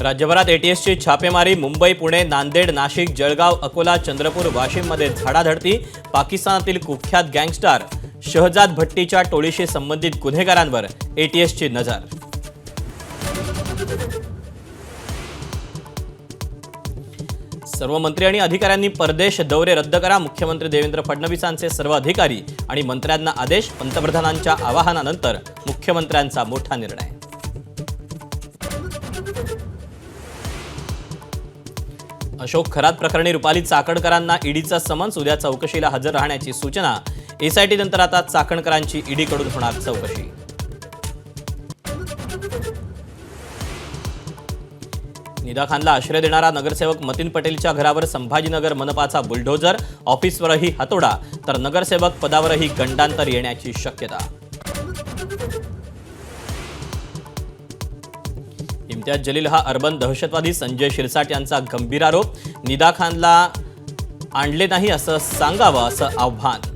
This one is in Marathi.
राज्यभरात एटीएसची छापेमारी. मुंबई, पुणे, नांदेड, नाशिक, जळगाव, अकोला, चंद्रपूर, वाशिममध्ये झाडाझडती. पाकिस्तानातील कुख्यात गँगस्टर शहजाद भट्टीच्या टोळीशी संबंधित गुन्हेगारांवर एटीएसची नजर. सर्व मंत्री आणि अधिकाऱ्यांनी परदेश दौरे रद्द करा. मुख्यमंत्री देवेंद्र फडणवीसांचे सर्व अधिकारी आणि मंत्र्यांना आदेश. पंतप्रधानांच्या आवाहनानंतर मुख्यमंत्र्यांचा मोठा निर्णय. अशोक खरात प्रकरणी रुपाली चाकणकरांना ईडीचा समन्स. उद्या चौकशीला हजर राहण्याची सूचना. एसआयटी नंतर आता चाकणकरांची ईडीकडून होणार चौकशी. निदा खानला आश्रय देणारा नगरसेवक मतीन पटेलच्या घरावर संभाजीनगर मनपाचा बुलडोझर. ऑफिसवरही हातोडा तर नगरसेवक पदावरही गंडांतर येण्याची शक्यता. इम्तियाज जलील हा अर्बन दहशतवादी. संजय शिरसाट यांचा गंभीर आरोप. निदा खानला आणले नाही असं सांगावं असं आव्हान.